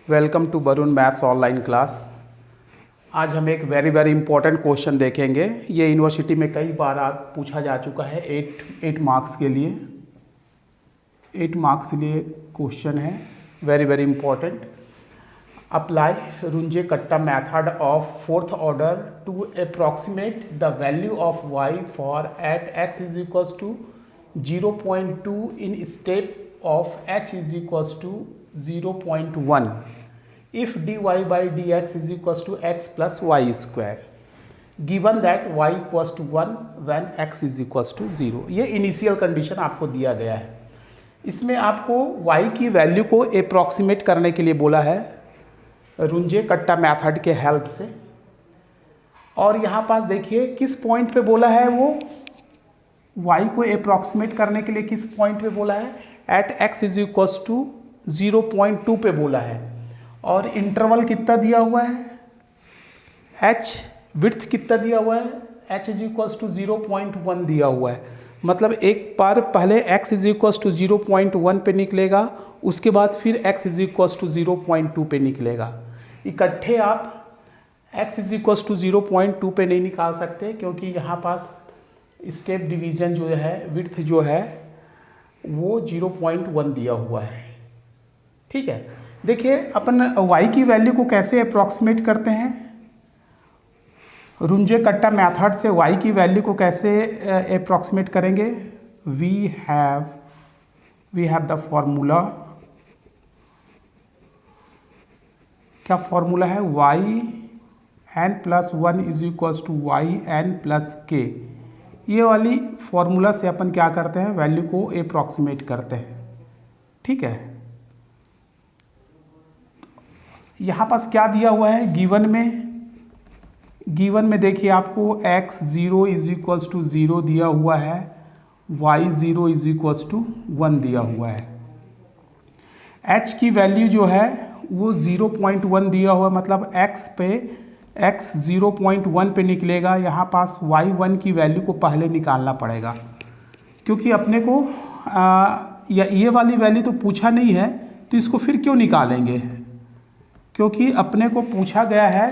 Welcome to Varun maths online class. आज हम एक वेरी इंपॉर्टेंट क्वेश्चन देखेंगे। ये यूनिवर्सिटी में कई बार आप पूछा जा चुका है। 8 मार्क्स के लिए 8 मार्क्स के लिए क्वेश्चन है, very important. Apply Runge Kutta method of fourth order to approximate the value of y for at x is equals to 0.2 in step of h is equals to 0.1 if dy by dx is equals to x plus y square given that y equals to 1 when x is equals to 0। ये initial condition आपको दिया गया है। इसमें आपको y की value को approximate करने के लिए बोला है रुंजे-कट्टा मेथड के हेल्प से। और यहाँ पास देखिए किस पॉइंट पे बोला है, वो y को अप्रॉक्सीमेट करने के लिए किस पॉइंट पे बोला है, at x is equals to 0.2 पे बोला है। और इंटरवल कितना दिया हुआ है, h विड्थ कितना दिया हुआ है, h इज इक्वल्स टू 0.1 दिया हुआ है। मतलब एक बार पहले x इज इक्वल्स टू 0.1 पे निकलेगा, उसके बाद फिर x इज इक्वल्स टू 0.2 पे निकलेगा। इकट्ठे आप x इज इक्वल्स टू 0.2 पे नहीं निकाल सकते, क्योंकि यहाँ पास स्टेप डिवीजन जो है, विड्थ जो है वो 0.1 दिया हुआ है। ठीक है, देखिए अपन y की वैल्यू को कैसे अप्रॉक्सीमेट करते हैं, रुंजे-कट्टा मेथड से y की वैल्यू को कैसे अप्रॉक्सीमेट करेंगे। वी हैव द फॉर्मूला, क्या फॉर्मूला है, yn+1 is equals to yn+k। ये वाली फॉर्मूला से अपन क्या करते हैं, वैल्यू को अप्रॉक्सीमेट करते हैं। ठीक है, यहाँ पास क्या दिया हुआ है, गिवन में देखिए आपको x0 इज इक्वल्स टू 0 दिया हुआ है, y0 इज इक्वल्स टू 1 दिया हुआ है। h की वैल्यू जो है वो 0.1 दिया हुआ है, मतलब x 0.1 पे निकलेगा। यहाँ पास y1 की वैल्यू को पहले निकालना पड़ेगा, क्योंकि अपने को ये वाली वैल्यू तो पूछा नहीं है, तो इसको फिर क्यों निकालेंगे, क्योंकि अपने को पूछा गया है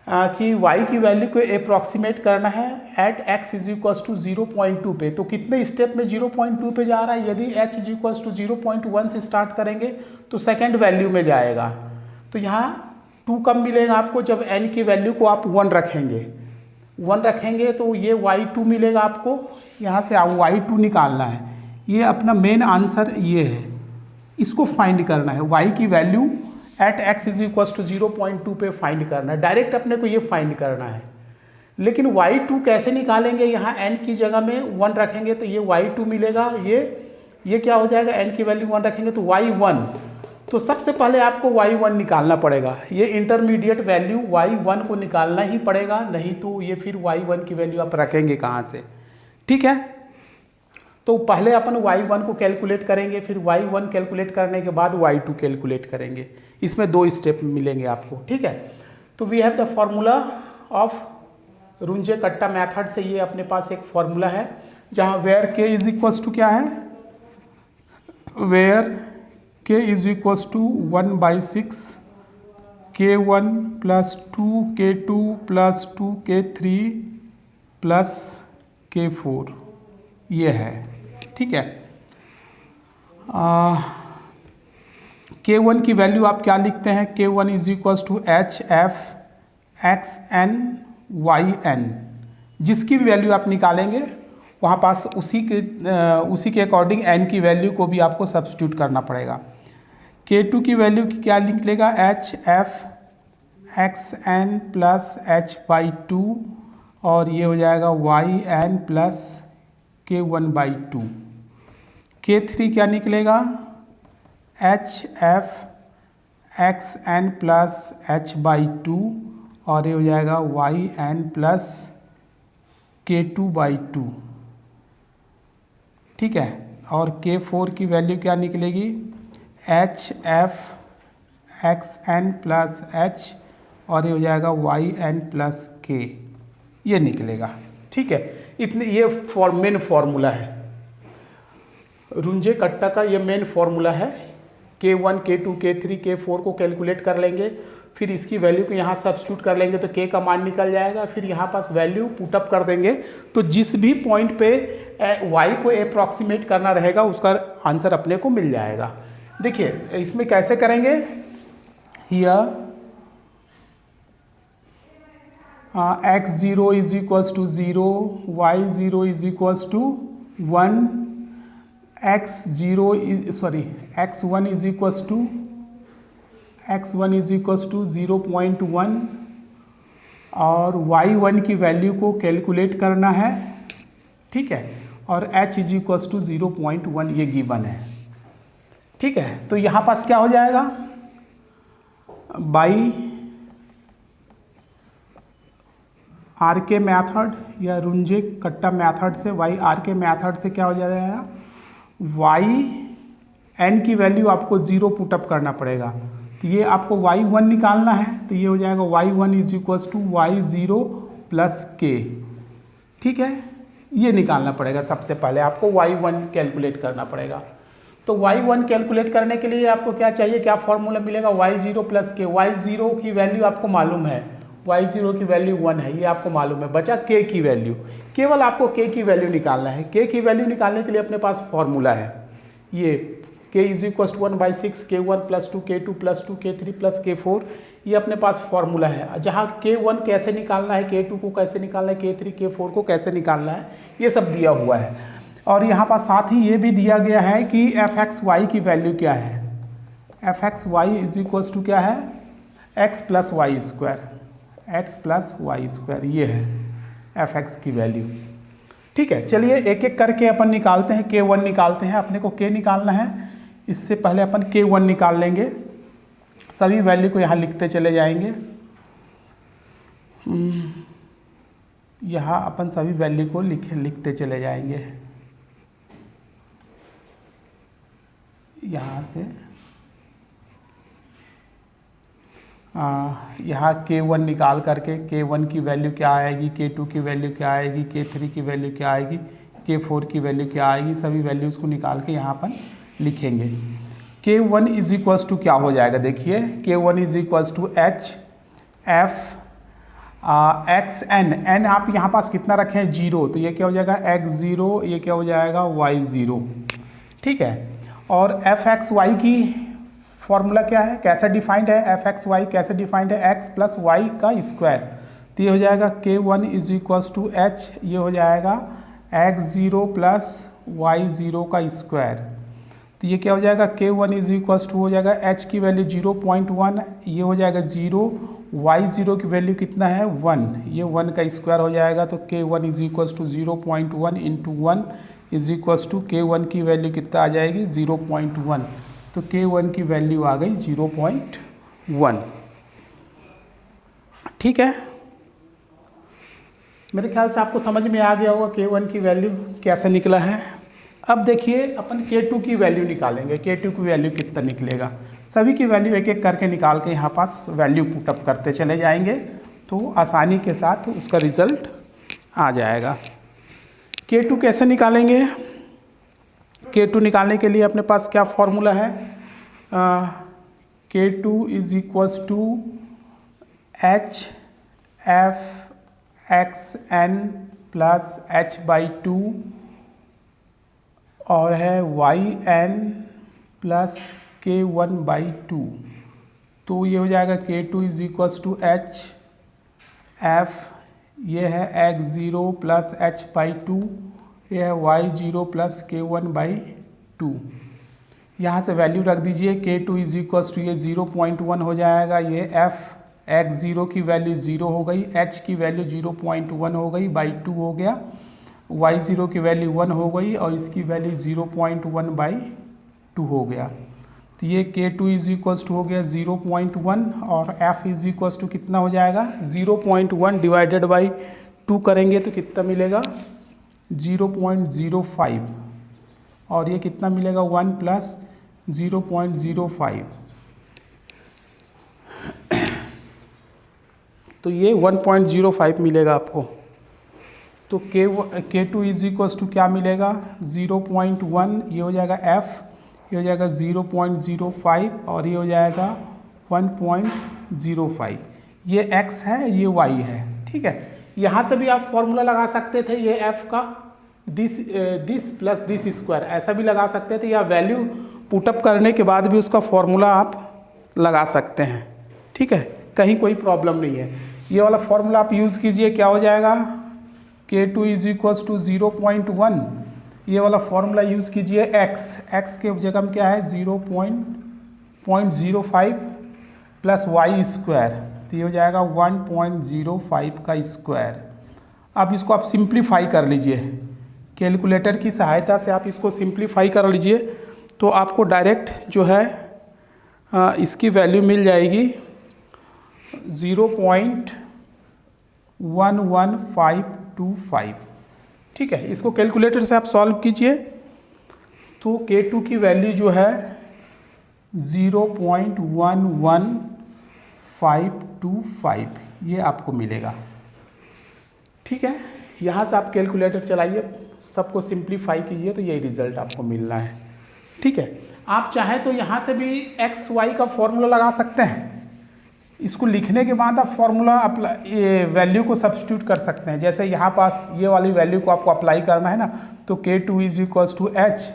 कि y की वैल्यू को अप्रॉक्सीमेट करना है at x is equals to 0.2 पे। तो कितने स्टेप में 0.2 पे जा रहा है, यदि h इज इक्वल्स टू 0.1 से स्टार्ट करेंगे तो सेकेंड वैल्यू में जाएगा। तो यहाँ 2 कब मिलेगा आपको, जब n की वैल्यू को आप 1 रखेंगे तो ये y2 मिलेगा आपको। यहाँ से y2 निकालना है, ये अपना मेन आंसर ये है, इसको फाइंड करना है। y की value at x is equals to 0.2 पे फाइंड करना है, डायरेक्ट अपने को ये फाइंड करना है। लेकिन y2 कैसे निकालेंगे, यहाँ n की जगह में 1 रखेंगे तो ये y2 मिलेगा। ये क्या हो जाएगा, n की वैल्यू 1 रखेंगे तो y1। तो सबसे पहले आपको y1 निकालना पड़ेगा, ये इंटरमीडिएट वैल्यू y1 को निकालना ही पड़ेगा, नहीं तो ये फिर y1 की वैल्यू आप रखेंगे कहाँ से। ठीक है, तो पहले अपन y1 को कैलकुलेट करेंगे, फिर y1 कैलकुलेट करने के बाद y2 कैलकुलेट करेंगे। इसमें 2 स्टेप मिलेंगे आपको। ठीक है, तो we have the formula of Runge Kutta method से ये अपने पास एक फॉर्मूला है, जहाँ where k is equals to क्या है, where k is equals to 1/6 k1 + 2k2 + 2k3 + k4 ये है। ठीक है, k1 की वैल्यू आप क्या लिखते हैं, k1 is equals to hf xn yn। जिसकी भी वैल्यू आप निकालेंगे वहाँ पास उसी के अकॉर्डिंग n की वैल्यू को भी आपको सब्स्टिट्यूट करना पड़ेगा। k2 की वैल्यू क्या निकलेगा, hf xn + h/2, और ये हो जाएगा yn + k1/2। k3 क्या निकलेगा, hf xn + h/2, और ये हो जाएगा yn + k2/2। ठीक है, और k4 की वैल्यू क्या निकलेगी, hf xn + h, और ये हो जाएगा yn + k, ये निकलेगा। ठीक है, इतने ये मेन फॉर्मूला है रुंजे-कट्टा का, ये मेन फॉर्मूला है। K1, K2, K3, K4 को कैलकुलेट कर लेंगे, फिर इसकी वैल्यू को यहाँ सब्स्टिट्यूट कर लेंगे तो K का मान निकल जाएगा, फिर यहाँ पास वैल्यू पुटअप कर देंगे, तो जिस भी पॉइंट पे Y को अप्रॉक्सीमेट करना रहेगा उसका आंसर अपने को मिल जाएगा। देखिए इसमें कैसे करेंगे, here x0 is equals to 0, y0 is equals to 1, x1 is equals to 0.1 और y1 की वैल्यू को कैलकुलेट करना है, ठीक है, और h इज इक्वल्स टू 0.1 ये गिवन है, ठीक है। तो यहाँ पास क्या हो जाएगा, बाई आर के मैथड या रुंजे कट्टा मैथड से, वाई आर के मैथड से क्या हो जाएगा, वाई एन की वैल्यू आपको 0 पुटअप करना पड़ेगा, तो ये आपको y1 निकालना है, तो ये हो जाएगा y1 is equals to y0 plus k, ठीक है, ये निकालना पड़ेगा। सबसे पहले आपको y1 कैलकुलेट करना पड़ेगा, तो y1 कैलकुलेट करने के लिए आपको क्या चाहिए, क्या फॉर्मूला मिलेगा, y0 प्लस k। y0 की वैल्यू आपको मालूम है, y0 की वैल्यू 1 है, ये आपको मालूम है, बचा k की वैल्यू, केवल आपको k की वैल्यू निकालना है। k की वैल्यू निकालने के लिए अपने पास फॉर्मूला है, ये k is equal to 1/6 K1 plus 2 K2 plus 2 K3 plus K4, ये अपने पास फॉर्मूला है, जहाँ K1 कैसे निकालना है, K2 को कैसे निकालना है, K3 K4 को कैसे निकालना है, ये सब दिया हुआ है। और यहाँ पर साथ ही ये भी दिया गया है कि fxy की वैल्यू क्या है, fxy इज इक्वल्स टू क्या है, x प्लस वाई स्क्वायर, ये है fx की वैल्यू, ठीक है। चलिए एक एक करके अपन निकालते हैं, K1 निकालते हैं, अपने को K निकालना है, इससे पहले अपन K1 निकाल लेंगे, सभी वैल्यू को यहाँ लिखते चले जाएंगे, यहाँ अपन सभी वैल्यू को लिखते चले जाएंगे, यहाँ से यहाँ K1 निकाल करके K1 की वैल्यू क्या आएगी, K2 की वैल्यू क्या आएगी, K3 की वैल्यू क्या आएगी, K4 की वैल्यू क्या आएगी, सभी वैल्यूज़ को निकाल के यहाँ पर लिखेंगे। K1 इज इक्वल्स टू क्या हो जाएगा, देखिए K1 is equals to H F X N, N आप यहाँ पास कितना रखें 0, तो ये क्या हो जाएगा x0, ये क्या हो जाएगा y0, ठीक है। और fxy की फॉर्मूला क्या है, कैसे डिफाइंड है, fxy कैसे डिफाइंड है, x प्लस वाई का स्क्वायर, तो ये हो जाएगा K1 is equals to H, ये हो जाएगा x0 प्लस y0 का स्क्वायर, तो ये क्या हो जाएगा K1 इज इक्वल्स टू हो जाएगा h की वैल्यू 0.1, ये हो जाएगा 0, y0 की वैल्यू कितना है 1, ये 1 का स्क्वायर हो जाएगा, तो K1 is equals to 0.1 into 1 is equals to K1 की वैल्यू कितना आ जाएगी 0.1, तो K1 की वैल्यू आ गई 0.1, ठीक है। मेरे ख्याल से आपको समझ में आ गया होगा K1 की वैल्यू कैसे निकला है। अब देखिए अपन K2 की वैल्यू निकालेंगे, K2 की वैल्यू कितना निकलेगा, सभी की वैल्यू एक एक करके निकाल के यहाँ पास वैल्यू पुटअप करते चले जाएंगे, तो आसानी के साथ उसका रिजल्ट आ जाएगा। K2 कैसे निकालेंगे, K2 निकालने के लिए अपने पास क्या फॉर्मूला है, K2 is equals to H F X N plus h/2 और है yn प्लस K1/2, तो ये हो जाएगा K2 is equals to H F, ये है x0 प्लस h/2, ये है y0 प्लस K1/2, यहाँ से वैल्यू रख दीजिए, K2 इज इक्वल्स टू ये 0.1 हो जाएगा, ये f x0 की वैल्यू 0 हो गई, h की वैल्यू 0.1 हो गई, /2 हो गया, y0 की वैल्यू 1 हो गई और इसकी वैल्यू 0.1/2 हो गया, तो ये K2 इज इक्वल्स टू हो गया 0.1 और f इज इक्वल्स टू कितना हो जाएगा 0.1 डिवाइडेड बाई 2 करेंगे तो कितना मिलेगा 0.05 और ये कितना मिलेगा 1 प्लस 0.05, तो ये 1.05 मिलेगा आपको, तो K2 इज इक्वल्स टू क्या मिलेगा 0.1, ये हो जाएगा f, ये हो जाएगा 0.05 और ये हो जाएगा 1.05। ये x है, ये y है, ठीक है। यहाँ से भी आप फॉर्मूला लगा सकते थे, ये f का दिस प्लस दिस स्क्वायर ऐसा भी लगा सकते थे, या वैल्यू पुटअप करने के बाद भी उसका फॉर्मूला आप लगा सकते हैं, ठीक है, कहीं कोई प्रॉब्लम नहीं है। ये वाला फॉर्मूला आप यूज़ कीजिए, क्या हो जाएगा K2 इज इक्वल्स टू 0.1, ये वाला फॉर्मूला यूज़ कीजिए। x के जगह में क्या है 0.05 प्लस वाई स्क्वायर, तो ये हो जाएगा 1.05 का स्क्वायर। अब इसको आप सिंप्लीफाई कर लीजिए, कैलकुलेटर की सहायता से आप इसको सिंप्लीफाई कर लीजिए, तो आपको डायरेक्ट जो है इसकी वैल्यू मिल जाएगी 0.11525, ठीक है। इसको कैलकुलेटर से आप सॉल्व कीजिए तो K2 की वैल्यू जो है 0.11525 ये आपको मिलेगा, ठीक है। यहाँ से आप कैलकुलेटर चलाइए, सबको सिंप्लीफाई कीजिए तो यही रिजल्ट आपको मिलना है, ठीक है। आप चाहें तो यहाँ से भी एक्स वाई का फॉर्मूला लगा सकते हैं, इसको लिखने के बाद आप फॉर्मूला ये वैल्यू को सब्स्टिट्यूट कर सकते हैं। जैसे यहाँ पास ये वाली वैल्यू को आपको अप्लाई करना है ना, तो K2 is equals to H,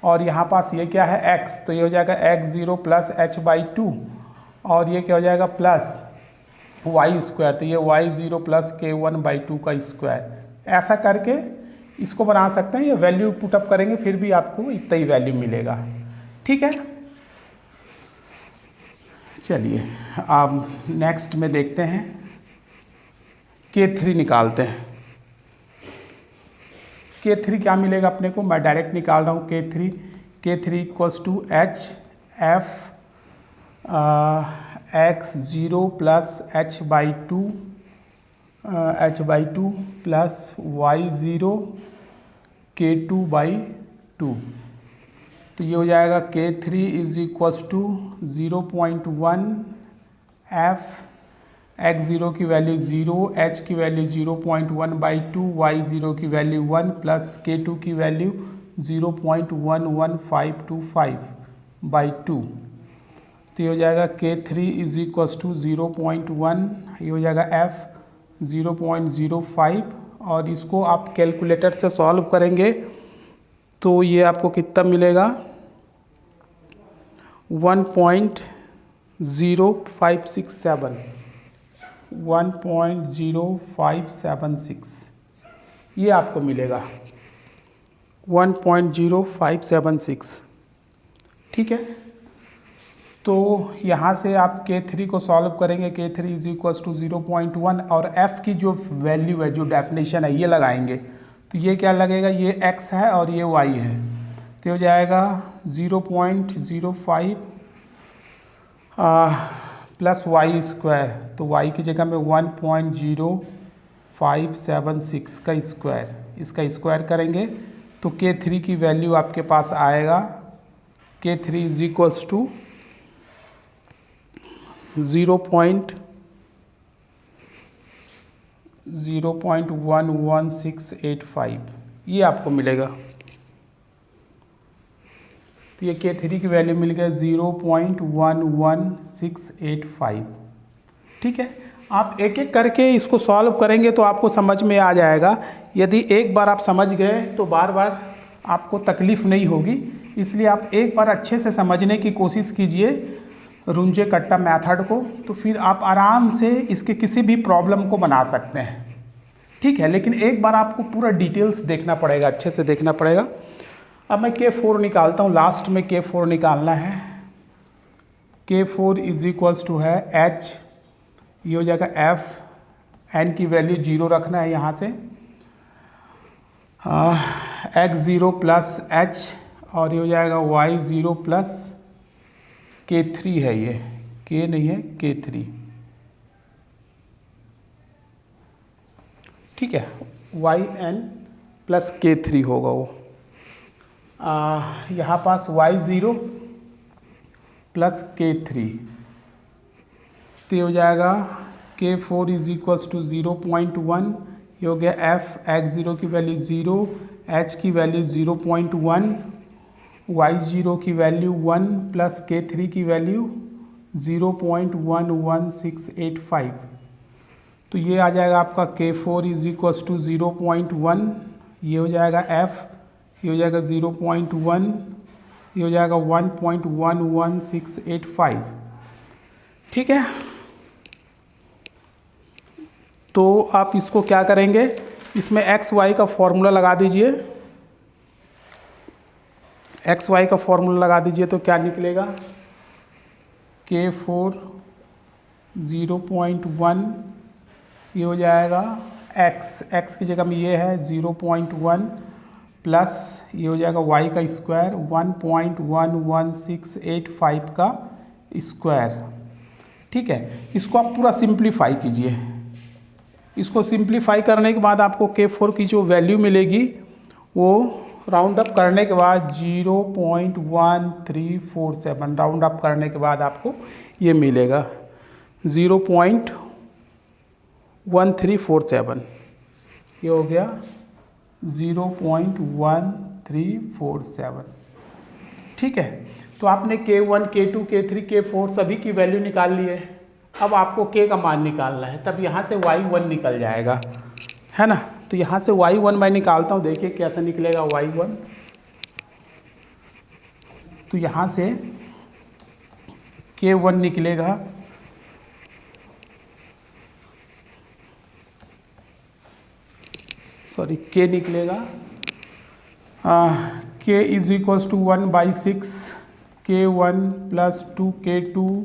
और यहाँ पास ये क्या है x, तो ये हो जाएगा x0 प्लस h/2, और ये क्या हो जाएगा प्लस वाई स्क्वायर, तो ये y0 प्लस K1/2 का स्क्वायर। ऐसा करके इसको बना सकते हैं, ये वैल्यू पुटअप करेंगे फिर भी आपको इतना ही वैल्यू मिलेगा, ठीक है। चलिए अब नेक्स्ट में देखते हैं, K3 निकालते हैं। K3 क्या मिलेगा अपने को, मैं डायरेक्ट निकाल रहा हूँ K3 equals to H F x0 plus h/2 plus y0 K2/2, तो ये हो जाएगा K3 is equals to 0.1 f x0 की वैल्यू 0, h की वैल्यू 0.1/2, y0 की वैल्यू 1 प्लस K2 की वैल्यू 0.11525/2, तो ये हो जाएगा K3 इज इक्वल्स टू 0.1, ये हो जाएगा f 0.05, और इसको आप कैलकुलेटर से सॉल्व करेंगे तो ये आपको कितना मिलेगा 1.0576 ये आपको मिलेगा 1.0576, ठीक है। तो यहाँ से आप K3 को सॉल्व करेंगे, K3 इज इक्वल्स टू 0.1, और f की जो वैल्यू है, जो डेफिनेशन है, ये लगाएंगे, तो ये क्या लगेगा, ये x है और ये y है, तो हो जाएगा 0.05 प्लस वाई स्क्वायर, तो y की जगह में 1.0576 का स्क्वायर, इसका स्क्वायर करेंगे तो K3 की वैल्यू आपके पास आएगा K3 इज इक्वल्स टू 0.11685 ये आपको मिलेगा। तो ये K3 की वैल्यू मिल गया 0.11685, ठीक है। आप एक एक करके इसको सॉल्व करेंगे तो आपको समझ में आ जाएगा। यदि एक बार आप समझ गए तो बार बार आपको तकलीफ़ नहीं होगी, इसलिए आप एक बार अच्छे से समझने की कोशिश कीजिए रुंजे कट्टा मेथड को, तो फिर आप आराम से इसके किसी भी प्रॉब्लम को बना सकते हैं, ठीक है। लेकिन एक बार आपको पूरा डिटेल्स देखना पड़ेगा, अच्छे से देखना पड़ेगा। अब मैं K4 निकालता हूँ, लास्ट में K4 निकालना है। K4 इज इक्वल्स टू है H, ये हो जाएगा F, N की वैल्यू 0 रखना है यहाँ से, x0 प्लस H, और ये हो जाएगा y0 प्लस K3 है, ये K नहीं है K3, ठीक है। yn प्लस K3 होगा वो, यहाँ पास y0 प्लस K3, तो ये हो जाएगा K4 इज इक्वल्स टू 0.1, ये हो गया f x0 की वैल्यू 0, h की वैल्यू 0.1, y0 की वैल्यू 1 प्लस k3 की वैल्यू 0.11685। तो ये आ जाएगा आपका k4 इज इक्वल्स टू 0.1, ये हो जाएगा f, ये हो जाएगा 0.1, ये हो जाएगा 1.11685। ठीक है, तो आप इसको क्या करेंगे, इसमें एक्स वाई का फॉर्मूला लगा दीजिए, एक्स वाई का फॉर्मूला लगा दीजिए तो क्या निकलेगा, k4 0.1, ये हो जाएगा x की जगह में ये है 0.1 प्लस ये हो जाएगा y का स्क्वायर 1.11685 का स्क्वायर। ठीक है, इसको आप पूरा सिंप्लीफाई कीजिए। इसको सिंप्लीफाई करने के बाद आपको k4 की जो वैल्यू मिलेगी वो राउंड अप करने के बाद 0.1347, राउंड अप करने के बाद आपको ये मिलेगा 0.1347, ये हो गया 0.1347। ठीक है, तो आपने k1, k2, k3, k4 सभी की वैल्यू निकाल ली है। अब आपको k का मान निकालना है, तब यहाँ से y1 निकल जाएगा, है ना। तो यहाँ से y1 मैं निकालता हूँ, देखिए कैसे निकलेगा y1। तो यहाँ से k1 निकलेगा, सॉरी k निकलेगा k is equals to 1/6 k1 plus 2k2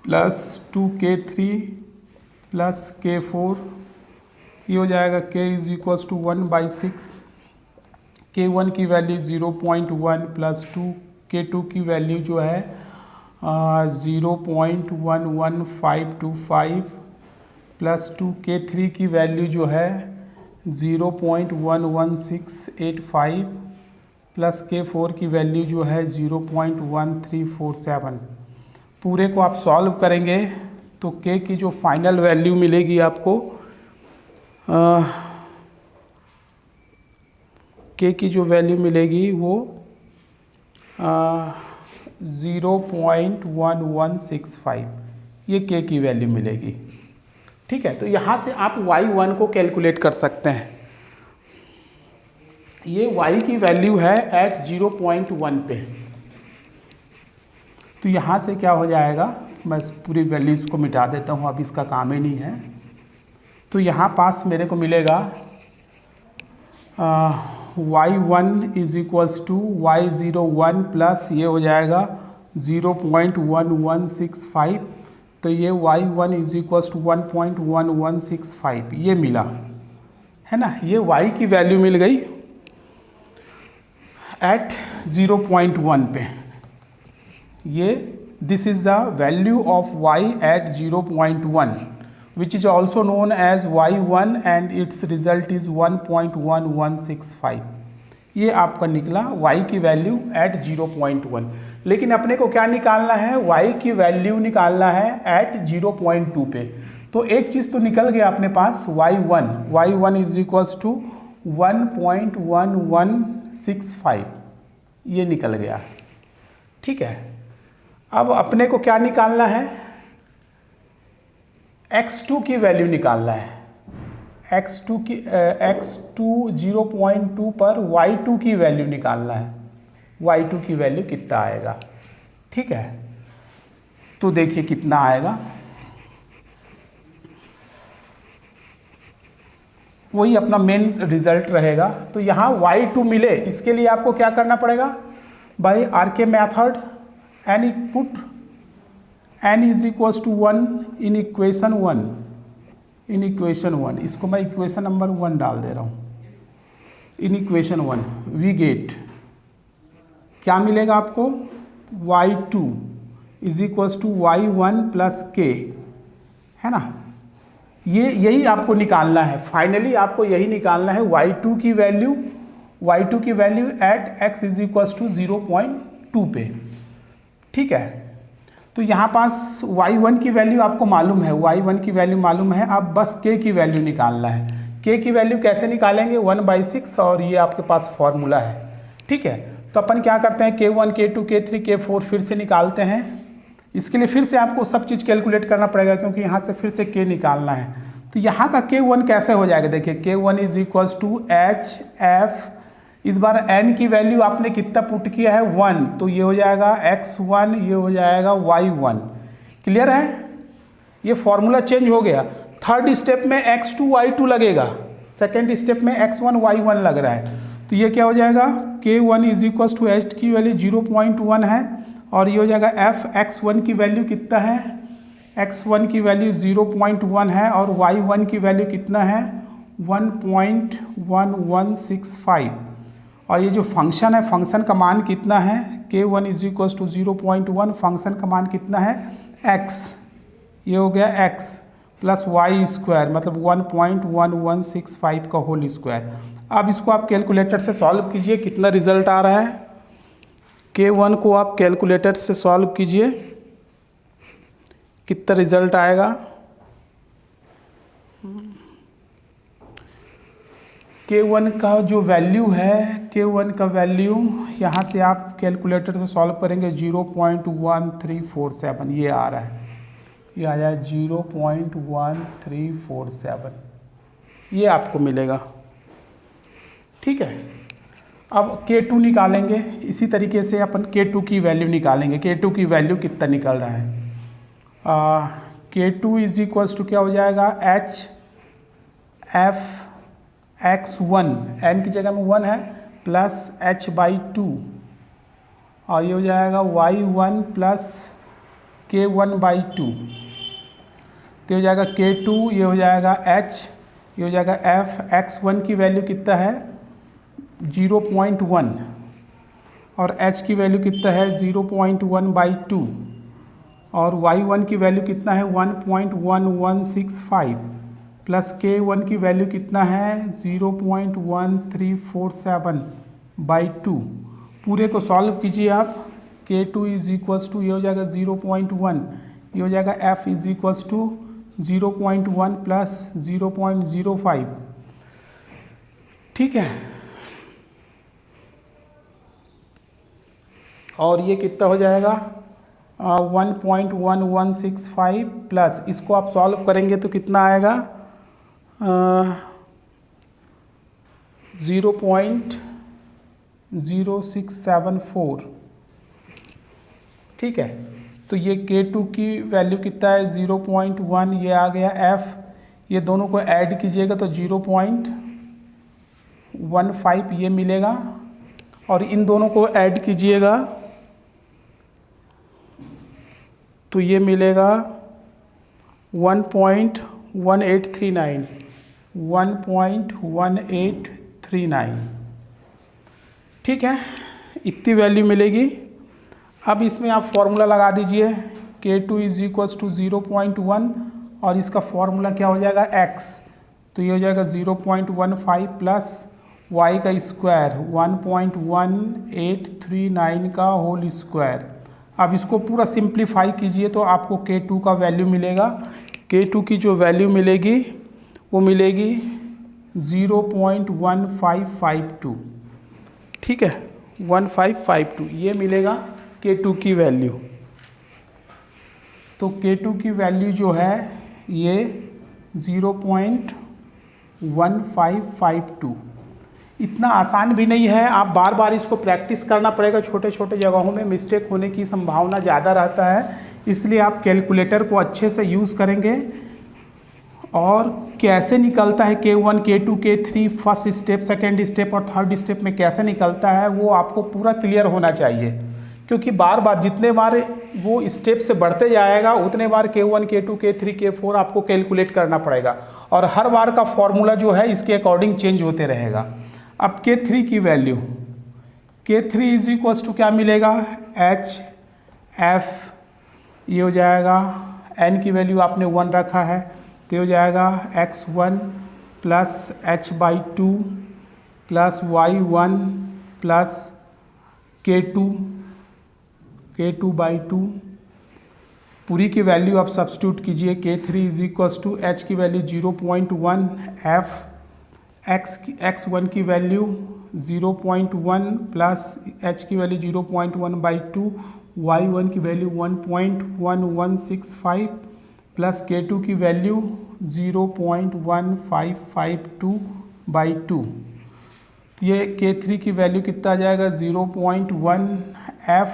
plus 2k3 plus k4, ये हो जाएगा k is equals to 1/6, k1 की वैल्यू 0.1 प्लस 2k2 की वैल्यू जो है 0.11525 प्लस 2k3 की वैल्यू जो है 0.11685 प्लस k4 की वैल्यू जो है 0.1347। पूरे को आप सॉल्व करेंगे तो k की जो फाइनल वैल्यू मिलेगी आपको, k की जो वैल्यू मिलेगी वो 0.1165, ये k की वैल्यू मिलेगी। ठीक है, तो यहाँ से आप y1 को कैलकुलेट कर सकते हैं। ये y की वैल्यू है एट 0.1 पे। तो यहाँ से क्या हो जाएगा, मैं पूरी वैल्यूज़ को मिटा देता हूँ, अब इसका काम ही नहीं है। तो यहाँ पास मेरे को मिलेगा y1 is equals to y01 plus ये हो जाएगा 0.1165, तो ये y1 इज इक्वल्स टू 1.1165 ये मिला, है ना। ये y की वैल्यू मिल गई एट 0.1 पे। ये this is the value of y at 0.1 which is also known as y1 and its result is 1.1165। ये आपका निकला y की वैल्यू एट 0.1। लेकिन अपने को क्या निकालना है, y की वैल्यू निकालना है एट 0.2 पे। तो एक चीज़ तो निकल गया अपने पास y1 इज इक्वल्स टू 1.1165, ये निकल गया। ठीक है, अब अपने को क्या निकालना है, x2 की वैल्यू निकालना है। x2 0.2 पर y2 की वैल्यू निकालना है, y2 की वैल्यू कितना आएगा। ठीक है, तो देखिए कितना आएगा, वही अपना मेन रिजल्ट रहेगा। तो यहाँ y2 मिले, इसके लिए आपको क्या करना पड़ेगा, by RK method n put n is equals to 1 in equation 1, इसको मैं इक्वेशन नंबर 1 डाल दे रहा हूँ। इन इक्वेशन 1 वी गेट क्या मिलेगा आपको, y2 is equals to y1 plus k, है ना। ये यही आपको निकालना है, फाइनली आपको यही निकालना है y2 की value at x is equals to 0.2 पे। ठीक है, तो यहाँ पास y1 की वैल्यू आपको मालूम है, y1 की वैल्यू मालूम है, अब बस k की वैल्यू निकालना है। k की वैल्यू कैसे निकालेंगे, 1/6, और ये आपके पास फॉर्मूला है। ठीक है, तो अपन क्या करते हैं K1, K2, K3, K4 फिर से निकालते हैं। इसके लिए फिर से आपको सब चीज़ कैलकुलेट करना पड़ेगा क्योंकि यहाँ से फिर से K निकालना है। तो यहाँ का K1 कैसे हो जाएगा, देखिए K1 is equals to H F, इस बार n की वैल्यू आपने कितना पुट किया है 1, तो ये हो जाएगा x1, ये हो जाएगा y1। क्लियर है, ये फॉर्मूला चेंज हो गया। थर्ड स्टेप में x2 y2 लगेगा, सेकेंड स्टेप में x1 y1 लग रहा है। तो ये क्या हो जाएगा K1 is equals to H की वैल्यू 0.1 है और ये हो जाएगा f x1 की वैल्यू कितना है, x1 की वैल्यू 0.1 है और y1 की वैल्यू कितना है 1.1165। और ये जो फंक्शन है, फंक्शन का मान कितना है K1 is equals to 0.1, function का मान कितना है x, ये हो गया x प्लस वाई स्क्वायर मतलब 1.1165 का होल स्क्वायर। अब इसको आप कैलकुलेटर से सॉल्व कीजिए, कितना रिजल्ट आ रहा है। K1 को आप कैलकुलेटर से सॉल्व कीजिए, कितना रिजल्ट आएगा। K1 का जो वैल्यू है, K1 का वैल्यू यहाँ से आप कैलकुलेटर से सॉल्व करेंगे 0.1347, ये आ रहा है, ये आ जाए 0.1347, ये आपको मिलेगा। ठीक है, अब K2 निकालेंगे, इसी तरीके से अपन K2 की वैल्यू निकालेंगे। K2 की वैल्यू कितना निकल रहा है, K2 इज इक्वल्स टू क्या हो जाएगा एच एफ x1, n की जगह में 1 है, प्लस h/2 और ये हो जाएगा y1 प्लस K1/2, तो हो जाएगा K2, ये हो जाएगा h, ये हो जाएगा f x1 की वैल्यू कितना है 0.1 और h की वैल्यू कितना है 0.1/2 और y1 की वैल्यू कितना है 1.1165 प्लस K1 की वैल्यू कितना है 0.1347/2। पूरे को सॉल्व कीजिए आप। K2 इज इक्वल्स टू ये हो जाएगा 0.1, ये हो जाएगा f is equals to 0.1 plus 0.05। ठीक है, और ये कितना हो जाएगा 1.1165 प्लस, इसको आप सॉल्व करेंगे तो कितना आएगा 0.0674। ठीक है, तो ये K2 की वैल्यू कितना है 0.1, ये आ गया f, ये दोनों को ऐड कीजिएगा तो 0.15 ये मिलेगा और इन दोनों को ऐड कीजिएगा तो ये मिलेगा 1.1839। ठीक है, इतनी वैल्यू मिलेगी। अब इसमें आप फॉर्मूला लगा दीजिए, K2 इज इक्वल्स टू 0.1 और इसका फॉर्मूला क्या हो जाएगा x, तो ये हो जाएगा 0.15 प्लस y का स्क्वायर 1.1839 का होल स्क्वायर। अब इसको पूरा सिंप्लीफाई कीजिए तो आपको K2 का वैल्यू मिलेगा। K2 की जो वैल्यू मिलेगी वो मिलेगी 0.1552। ठीक है, 1552 ये मिलेगा K2 की वैल्यू। तो K2 की वैल्यू जो है ये 0.1552। इतना आसान भी नहीं है, आप बार बार इसको प्रैक्टिस करना पड़ेगा, छोटे छोटे जगहों में मिस्टेक होने की संभावना ज़्यादा रहता है, इसलिए आप कैलकुलेटर को अच्छे से यूज़ करेंगे। और कैसे निकलता है K1, K2, K3 first step, second step और थर्ड स्टेप में कैसे निकलता है वो आपको पूरा क्लियर होना चाहिए, क्योंकि बार बार जितने बार वो स्टेप से बढ़ते जाएगा उतने बार K1, K2, K3, K4 आपको कैलकुलेट करना पड़ेगा और हर बार का फॉर्मूला जो है इसके अकॉर्डिंग चेंज होते रहेगा। अब K3 की value, K3 is equals to क्या मिलेगा एच एफ, ये हो जाएगा n की वैल्यू आपने 1 रखा है तो हो जाएगा x1 plus h/2 plus y1 plus K2/2। पूरी की वैल्यू आप सब्स्टिट्यूट कीजिए। K3 is equals to h की वैल्यू 0.1, f x1 की वैल्यू 0.1 प्लस h की वैल्यू 0.1/2, y1 की वैल्यू 1.1165 प्लस k2 की वैल्यू 0.1552/2। तो ये k3 की वैल्यू कितना आ जाएगा 0.1 f,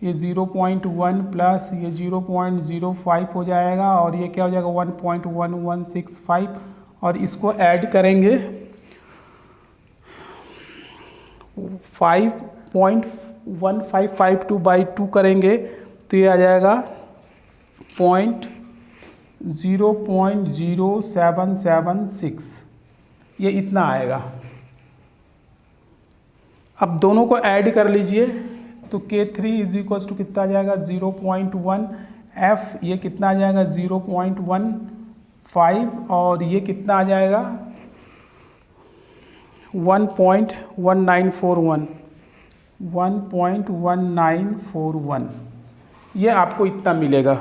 ये 0.1 प्लस ये 0.05 हो जाएगा और ये क्या हो जाएगा 1.1165 और इसको ऐड करेंगे 5.1552/2 करेंगे तो ये आ जाएगा 0.0776, ये इतना आएगा। अब दोनों को ऐड कर लीजिए तो K3 इज इक्वल्स टू कितना आ जाएगा 0.1 F, ये कितना आ जाएगा 0.15 और ये कितना आ जाएगा 1.1941, ये आपको इतना मिलेगा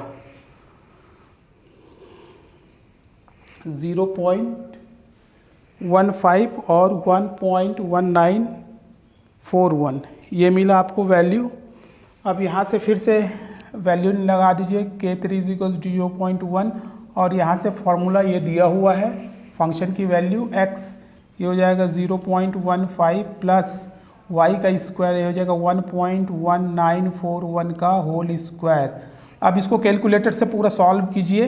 0.15 और 1.1941, ये मिला आपको वैल्यू। अब यहाँ से फिर से वैल्यू लगा दीजिए K3 इज इक्वल 0.1 और यहाँ से फॉर्मूला ये दिया हुआ है फंक्शन की वैल्यू x, ये हो जाएगा 0.15 प्लस y का स्क्वायर, ये हो जाएगा 1.1941 का होल स्क्वायर। अब इसको कैलकुलेटर से पूरा सॉल्व कीजिए,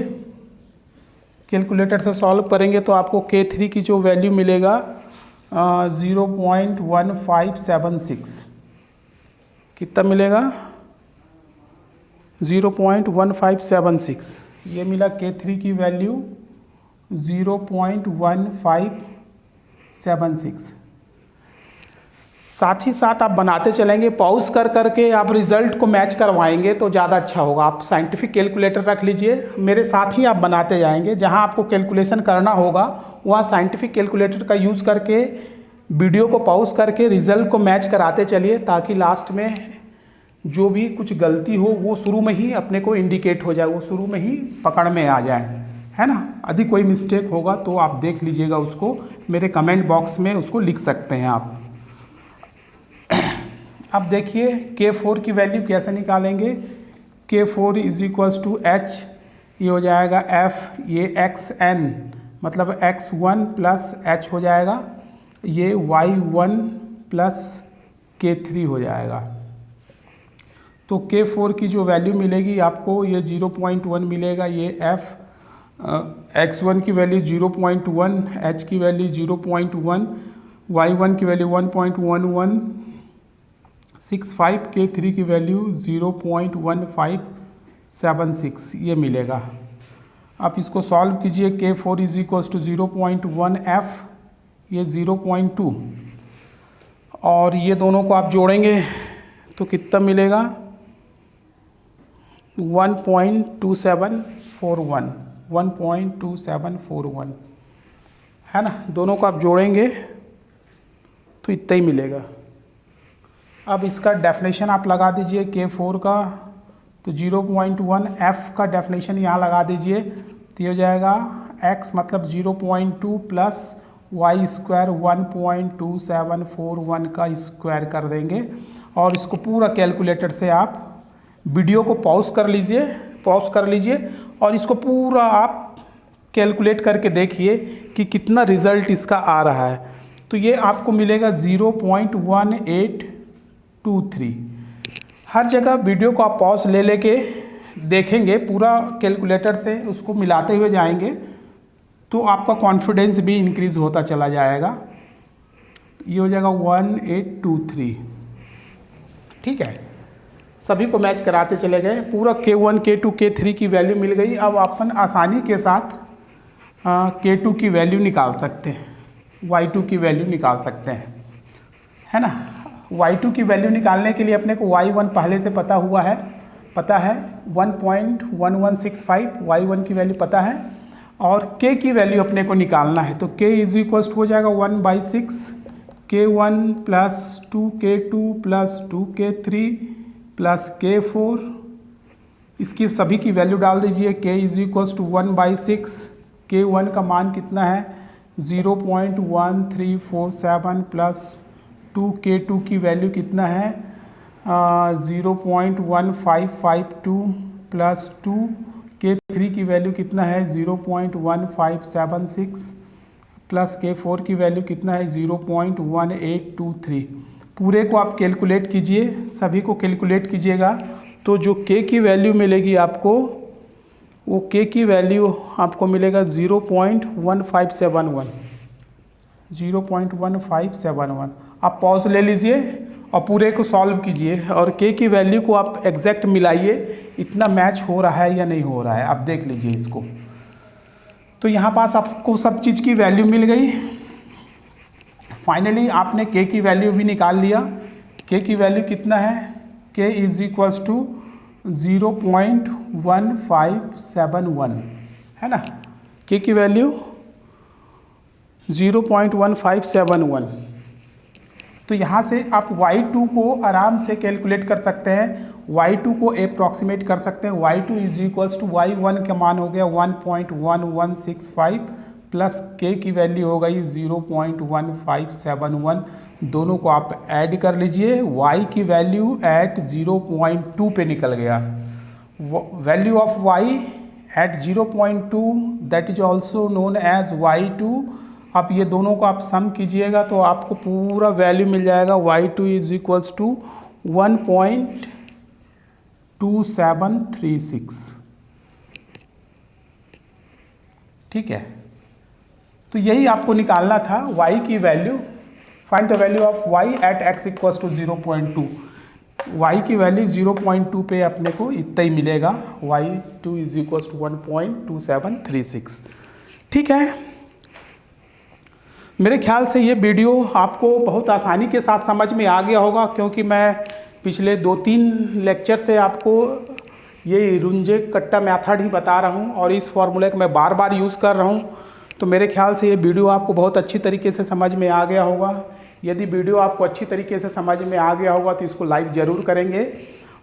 कैलकुलेटर से सॉल्व करेंगे तो आपको K3 की जो वैल्यू मिलेगा 0.1576, कितना मिलेगा 0.1576, ये मिला K3 की वैल्यू 0.1576। साथ ही साथ आप बनाते चलेंगे, पॉज कर करके आप रिजल्ट को मैच करवाएंगे तो ज़्यादा अच्छा होगा। आप साइंटिफिक कैलकुलेटर रख लीजिए, मेरे साथ ही आप बनाते जाएंगे, जहां आपको कैलकुलेशन करना होगा वहां साइंटिफिक कैलकुलेटर का यूज़ करके वीडियो को पॉज करके रिजल्ट को मैच कराते चलिए, ताकि लास्ट में जो भी कुछ गलती हो वो शुरू में ही अपने को इंडिकेट हो जाए, वो शुरू में ही पकड़ में आ जाए, है ना। यदि कोई मिस्टेक होगा तो आप देख लीजिएगा, उसको मेरे कमेंट बॉक्स में उसको लिख सकते हैं आप। अब देखिए K4 की वैल्यू कैसे निकालेंगे। K4 is equals to H, ये हो जाएगा F, ये XN मतलब X1 प्लस H हो जाएगा, ये Y1 प्लस K3 हो जाएगा। तो K4 की जो वैल्यू मिलेगी आपको ये 0.1 मिलेगा, ये F, X1 की वैल्यू 0.1, H की वैल्यू 0.1, Y1 की वैल्यू 1.1165, K3 की वैल्यू 0.1576, ये मिलेगा। आप इसको सॉल्व कीजिए, K4 is equals to 0.1 F, ये 0.2 और ये दोनों को आप जोड़ेंगे तो कितना मिलेगा 1.2741, है ना। दोनों को आप जोड़ेंगे तो इतना ही मिलेगा। अब इसका डेफिनेशन आप लगा दीजिए K4 का, तो 0.1 F का डेफिनेशन यहाँ लगा दीजिए, तो ये हो जाएगा x मतलब 0.2 प्लस वाई स्क्वायर 1.2741 का स्क्वायर कर देंगे और इसको पूरा कैलकुलेटर से आप वीडियो को पॉज कर लीजिए और इसको पूरा आप कैलकुलेट करके देखिए कि कितना रिज़ल्ट इसका आ रहा है। तो ये आपको मिलेगा 0.1823। हर जगह वीडियो को आप पॉज ले लेके देखेंगे, पूरा कैलकुलेटर से उसको मिलाते हुए जाएंगे तो आपका कॉन्फिडेंस भी इंक्रीज़ होता चला जाएगा। ये हो जाएगा 1823, ठीक है। सभी को मैच कराते चले गए, पूरा K1, K2, K3 की वैल्यू मिल गई। अब अपन आसानी के साथ K2 की वैल्यू निकाल सकते हैं, Y2 की वैल्यू निकाल सकते हैं, है ना। Y2 की वैल्यू निकालने के लिए अपने को Y1 पहले से पता है 1.1165, Y1 की वैल्यू पता है और K की वैल्यू अपने को निकालना है। तो K इज इक्वल्स हो जाएगा 1/6 K1 plus 2K2 plus 2K3 plus K4, इसकी सभी की वैल्यू डाल दीजिए। K is equals to 1/6, K1 का मान कितना है 0.1347 प्लस 2K2 की वैल्यू कितना है 0.1552 प्लस 2K3 की वैल्यू कितना है 0.1576 प्लस K4 की वैल्यू कितना है 0.1823। पूरे को आप कैलकुलेट कीजिए, सभी को कैलकुलेट कीजिएगा तो जो K की वैल्यू मिलेगी आपको, वो K की वैल्यू आपको मिलेगा 0.1571। 0.1571। आप पॉज ले लीजिए और पूरे को सॉल्व कीजिए और K की वैल्यू को आप एग्जैक्ट मिलाइए, इतना मैच हो रहा है या नहीं हो रहा है, आप देख लीजिए इसको। तो यहाँ पास आपको सब चीज़ की वैल्यू मिल गई। फाइनली आपने K की वैल्यू भी निकाल लिया। K की वैल्यू कितना है, K इज इक्वल्स टू 0.1571 है ना। K की वैल्यू 0.1571। तो यहाँ से आप y2 को आराम से कैलकुलेट कर सकते हैं, y2 को अप्रॉक्सीमेट कर सकते हैं। y2 is equals to y1 का मान हो गया 1.1165 प्लस K की वैल्यू हो गई 0.1571। दोनों को आप ऐड कर लीजिए, y की वैल्यू एट 0.2 पे निकल गया। Value of y at 0.2 that is also known as y2। अब ये दोनों को आप सम कीजिएगा तो आपको पूरा वैल्यू मिल जाएगा। y2 is equals to 1.2736। ठीक है, तो यही आपको निकालना था y की value. Find the value of y at x equals to 0.2। y की वैल्यू 0.2 पे अपने को इतना ही मिलेगा, y2 इज इक्वल्स टू 1.2736। ठीक है, मेरे ख्याल से ये वीडियो आपको बहुत आसानी के साथ समझ में आ गया होगा, क्योंकि मैं पिछले 2-3 लेक्चर से आपको ये रुंजे कट्टा मेथड ही बता रहा हूँ और इस फॉर्मूले को मैं बार बार यूज़ कर रहा हूँ। तो मेरे ख्याल से ये वीडियो आपको बहुत अच्छी तरीके से समझ में आ गया होगा। यदि वीडियो आपको अच्छी तरीके से समझ में आ गया होगा तो इसको लाइक ज़रूर करेंगे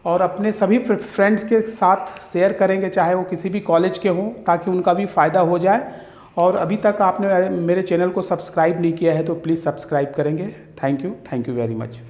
और अपने सभी फ्रेंड्स के साथ शेयर करेंगे, चाहे वो किसी भी कॉलेज के हों, ताकि उनका भी फ़ायदा हो जाए। और अभी तक आपने मेरे चैनल को सब्सक्राइब नहीं किया है तो प्लीज़ सब्सक्राइब करेंगे। Thank you very much.